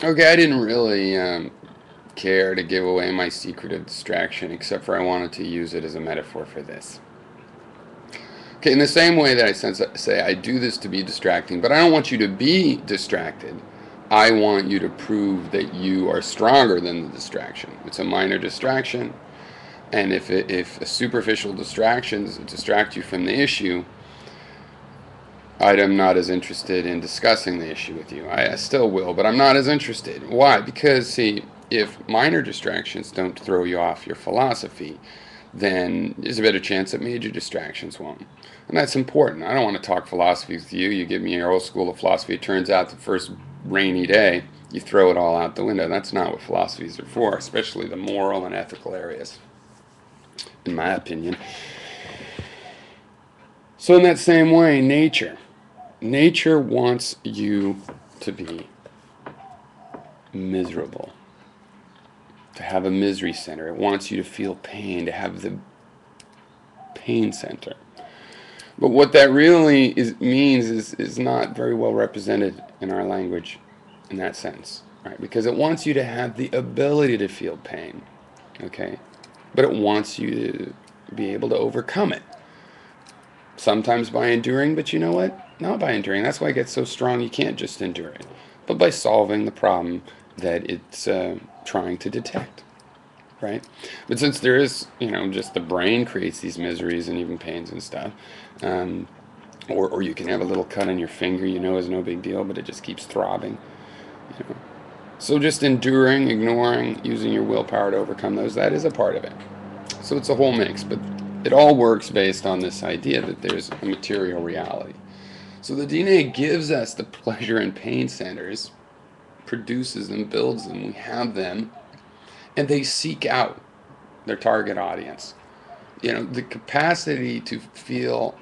Okay, I didn't really care to give away my secret of distraction, except for I wanted to use it as a metaphor for this. Okay, in the same way that say I do this to be distracting, but I don't want you to be distracted. I want you to prove that you are stronger than the distraction. It's a minor distraction, and if superficial distractions distract you from the issue, I'm not as interested in discussing the issue with you. I still will, but I'm not as interested. Why? Because, see, if minor distractions don't throw you off your philosophy, then there's a better chance that major distractions won't. And that's important. I don't want to talk philosophy with you. You give me your old school of philosophy. It turns out the first rainy day, you throw it all out the window. That's not what philosophies are for, especially the moral and ethical areas, in my opinion. So, in that same way, nature wants you to be miserable, to have a misery center. It wants you to feel pain, to have the pain center. But what that really means is not very well represented in our language in that sense, right? Because it wants you to have the ability to feel pain, okay? But it wants you to be able to overcome it. Sometimes by enduring, but you know what? Not by enduring. That's why it gets so strong you can't just endure it, but by solving the problem that it's trying to detect, right? But since there is, just the brain creates these miseries and even pains and stuff, um, or you can have a little cut on your finger, is no big deal, but it just keeps throbbing. You know. So just enduring, ignoring, using your willpower to overcome those, that is a part of it. So it's a whole mix, but it all works based on this idea that there's a material reality. So the DNA gives us the pleasure and pain centers, produces them, builds them, we have them, and they seek out their target audience. The capacity to feel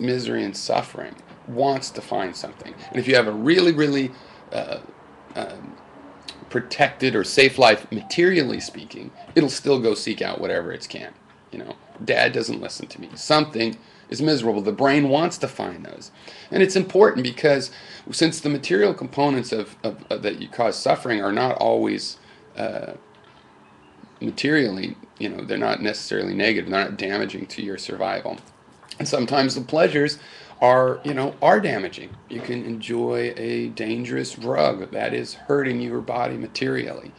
misery and suffering wants to find something. And if you have a really, really uh, uh, protected or safe life, materially speaking, it'll still go seek out whatever it can. Dad doesn't listen to me. Something is miserable. The brain wants to find those. And it's important because since the material components of that you cause suffering are not always uh, materially, they're not necessarily negative, they're not damaging to your survival. And sometimes the pleasures are damaging. You can enjoy a dangerous drug that is hurting your body materially,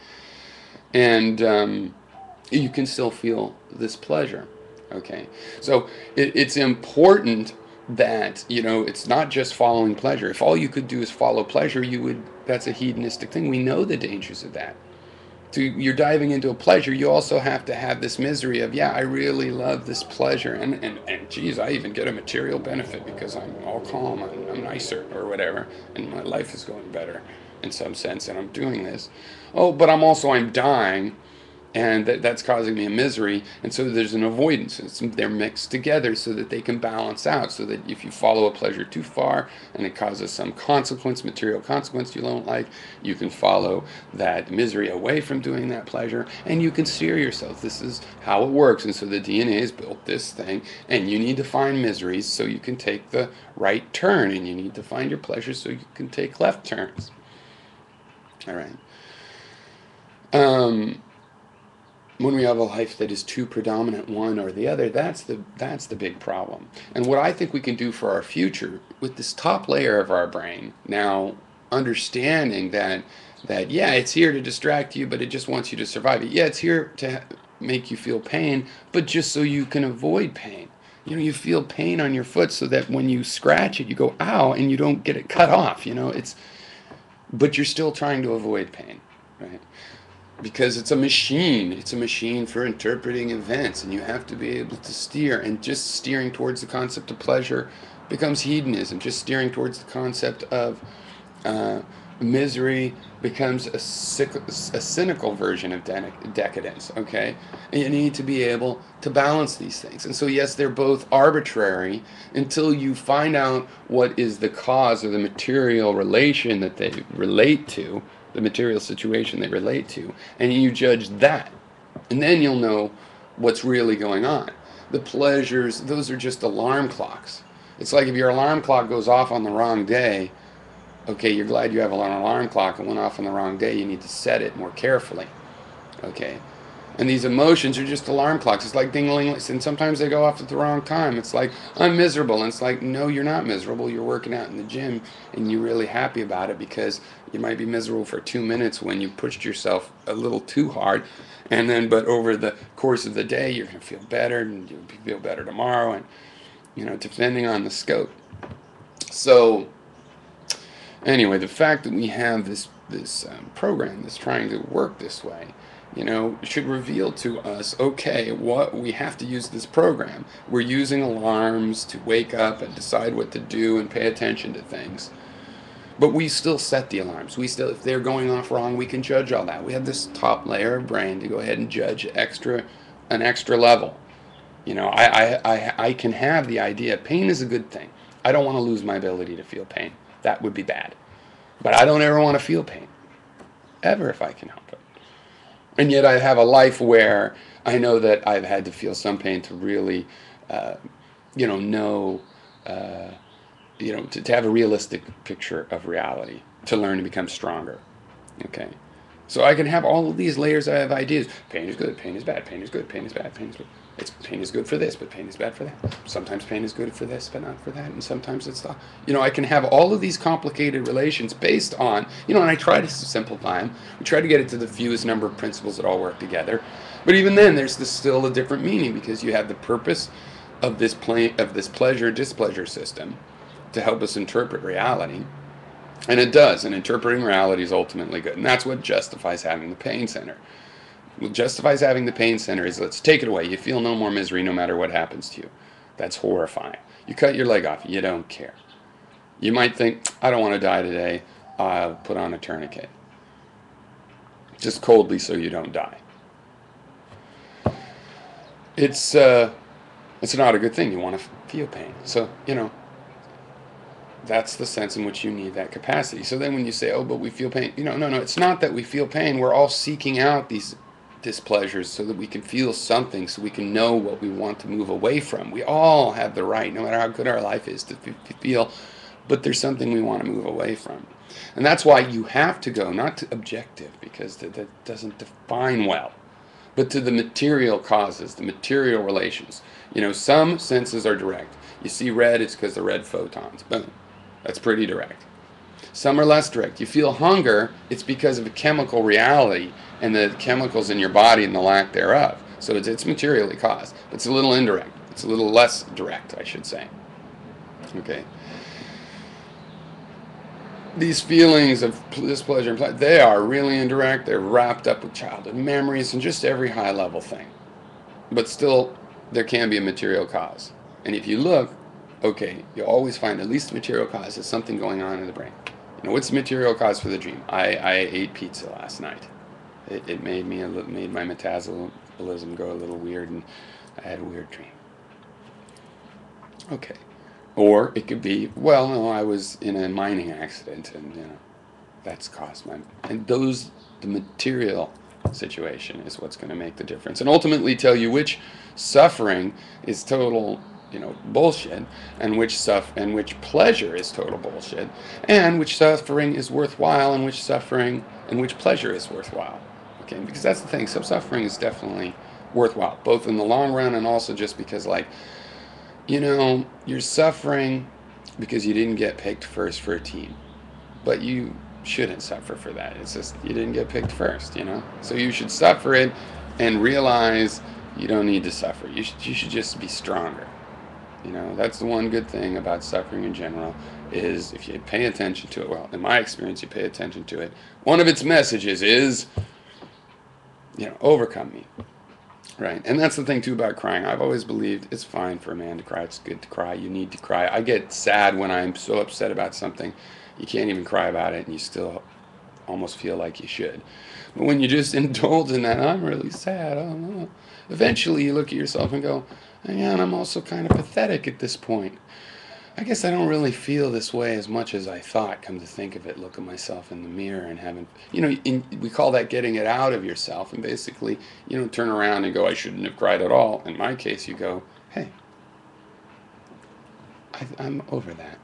and you can still feel this pleasure. Okay, so it's important that it's not just following pleasure. If all you could do is follow pleasure, that's a hedonistic thing. We know the dangers of that. You're diving into a pleasure, you also have to have this misery of, yeah, I really love this pleasure, and geez, I even get a material benefit because I'm all calm, I'm nicer or whatever, and my life is going better in some sense, and I'm doing this. Oh, but I'm dying, and that's causing me a misery, and so there's an avoidance. They're mixed together so that they can balance out, so that if you follow a pleasure too far and it causes some consequence, material consequence you don't like, you can follow that misery away from doing that pleasure, and you can steer yourself. This is how it works. And so the DNA has built this thing, and you need to find miseries so you can take the right turn, and you need to find your pleasures so you can take left turns. All right. When we have a life that is too predominant one or the other, that's the big problem. And what I think we can do for our future with this top layer of our brain now, understanding that yeah, it's here to distract you, but it just wants you to survive it. Yeah, it's here to make you feel pain, but just so you can avoid pain. You feel pain on your foot so that when you scratch it, you go ow, and you don't get it cut off. But you're still trying to avoid pain, right? Because it's a machine. It's a machine for interpreting events, and you have to be able to steer. And just steering towards the concept of pleasure becomes hedonism. Just steering towards the concept of uh, misery becomes a cynical version of decadence. Okay, and you need to be able to balance these things. And so, yes, they're both arbitrary until you find out what is the cause or the material relation that they relate to, the material situation they relate to, and you judge that. And then you'll know what's really going on. The pleasures, those are just alarm clocks. It's like if your alarm clock goes off on the wrong day, Okay, you're glad you have an alarm clock. It went off on the wrong day. You need to set it more carefully. Okay. And these emotions are just alarm clocks. It's like ding-a-ling, and sometimes they go off at the wrong time. It's like, I'm miserable. And it's like, no, you're not miserable. You're working out in the gym, and you're really happy about it because you might be miserable for 2 minutes when you pushed yourself a little too hard. And then, but over the course of the day, you're going to feel better, and you'll feel better tomorrow, and, depending on the scope. So, anyway, the fact that we have this program that's trying to work this way, should reveal to us, okay, what we have to use this program. We're using alarms to wake up and decide what to do and pay attention to things. But we still set the alarms. We still, if they're going off wrong, we can judge all that. We have this top layer of brain to go ahead and judge an extra level. I can have the idea pain is a good thing. I don't want to lose my ability to feel pain. That would be bad. But I don't ever want to feel pain. Ever, if I can help it. And yet I have a life where I know that I've had to feel some pain to really, know, to have a realistic picture of reality, to learn to become stronger. Okay. So I can have all of these layers. I have ideas. Pain is good. Pain is bad. Pain is good. Pain is bad. Pain is good. Pain is good for this, but pain is bad for that. Sometimes pain is good for this, but not for that. And sometimes it's not. I can have all of these complicated relations based on, and I try to simplify them. We try to get it to the fewest number of principles that all work together. But even then, there's still a different meaning because you have the purpose of this pleasure-displeasure system to help us interpret reality. And it does, and interpreting reality is ultimately good. And that's what justifies having the pain center. What justifies having the pain center is, let's take it away. You feel no more misery no matter what happens to you. That's horrifying. You cut your leg off, you don't care. You might think, I don't want to die today, I'll put on a tourniquet. Just coldly so you don't die. It's not a good thing. You want to feel pain. So, that's the sense in which you need that capacity. So then when you say, oh, but we feel pain, no, it's not that we feel pain. We're all seeking out these displeasures so that we can feel something, so we can know what we want to move away from. We all have the right, no matter how good our life is, to feel, but there's something we want to move away from. And that's why you have to go, not to objective, because that doesn't define well, but to the material causes, the material relations. Some senses are direct. You see red, it's because the red photons. Boom. That's pretty direct. Some are less direct. You feel hunger, it's because of a chemical reality and the chemicals in your body and the lack thereof. So it's materially caused. It's a little indirect. It's a little less direct, I should say. Okay. These feelings of displeasure and pleasure, they are really indirect. They're wrapped up with childhood memories and just every high-level thing. But still, there can be a material cause. And if you look, okay, you'll always find at least the material cause is something going on in the brain. What's the material cause for the dream? I ate pizza last night. It made my metabolism go a little weird, and I had a weird dream. Okay. Or it could be, well, no, I was in a mining accident, and that's caused the material situation is what's going to make the difference, and ultimately tell you which suffering is total bullshit, and which pleasure is total bullshit, and which suffering is worthwhile, and which pleasure is worthwhile. Okay, because that's the thing. Some suffering is definitely worthwhile, both in the long run and also just because, you're suffering because you didn't get picked first for a team, but you shouldn't suffer for that. It's just you didn't get picked first, So you should suffer it and realize you don't need to suffer. You should just be stronger. That's the one good thing about suffering in general, is if you pay attention to it, well, in my experience, you pay attention to it, one of its messages is, overcome me, right? And that's the thing, too, about crying. I've always believed it's fine for a man to cry. It's good to cry. You need to cry. I get sad when I'm so upset about something, you can't even cry about it, and you still almost feel like you should. But when you just indulge in that, I'm really sad, oh no, eventually you look at yourself and go, yeah, and I'm also kind of pathetic at this point. I guess I don't really feel this way as much as I thought, come to think of it. Look at myself in the mirror and having, we call that getting it out of yourself. And basically, you don't turn around and go, I shouldn't have cried at all. In my case, you go, hey, I'm over that.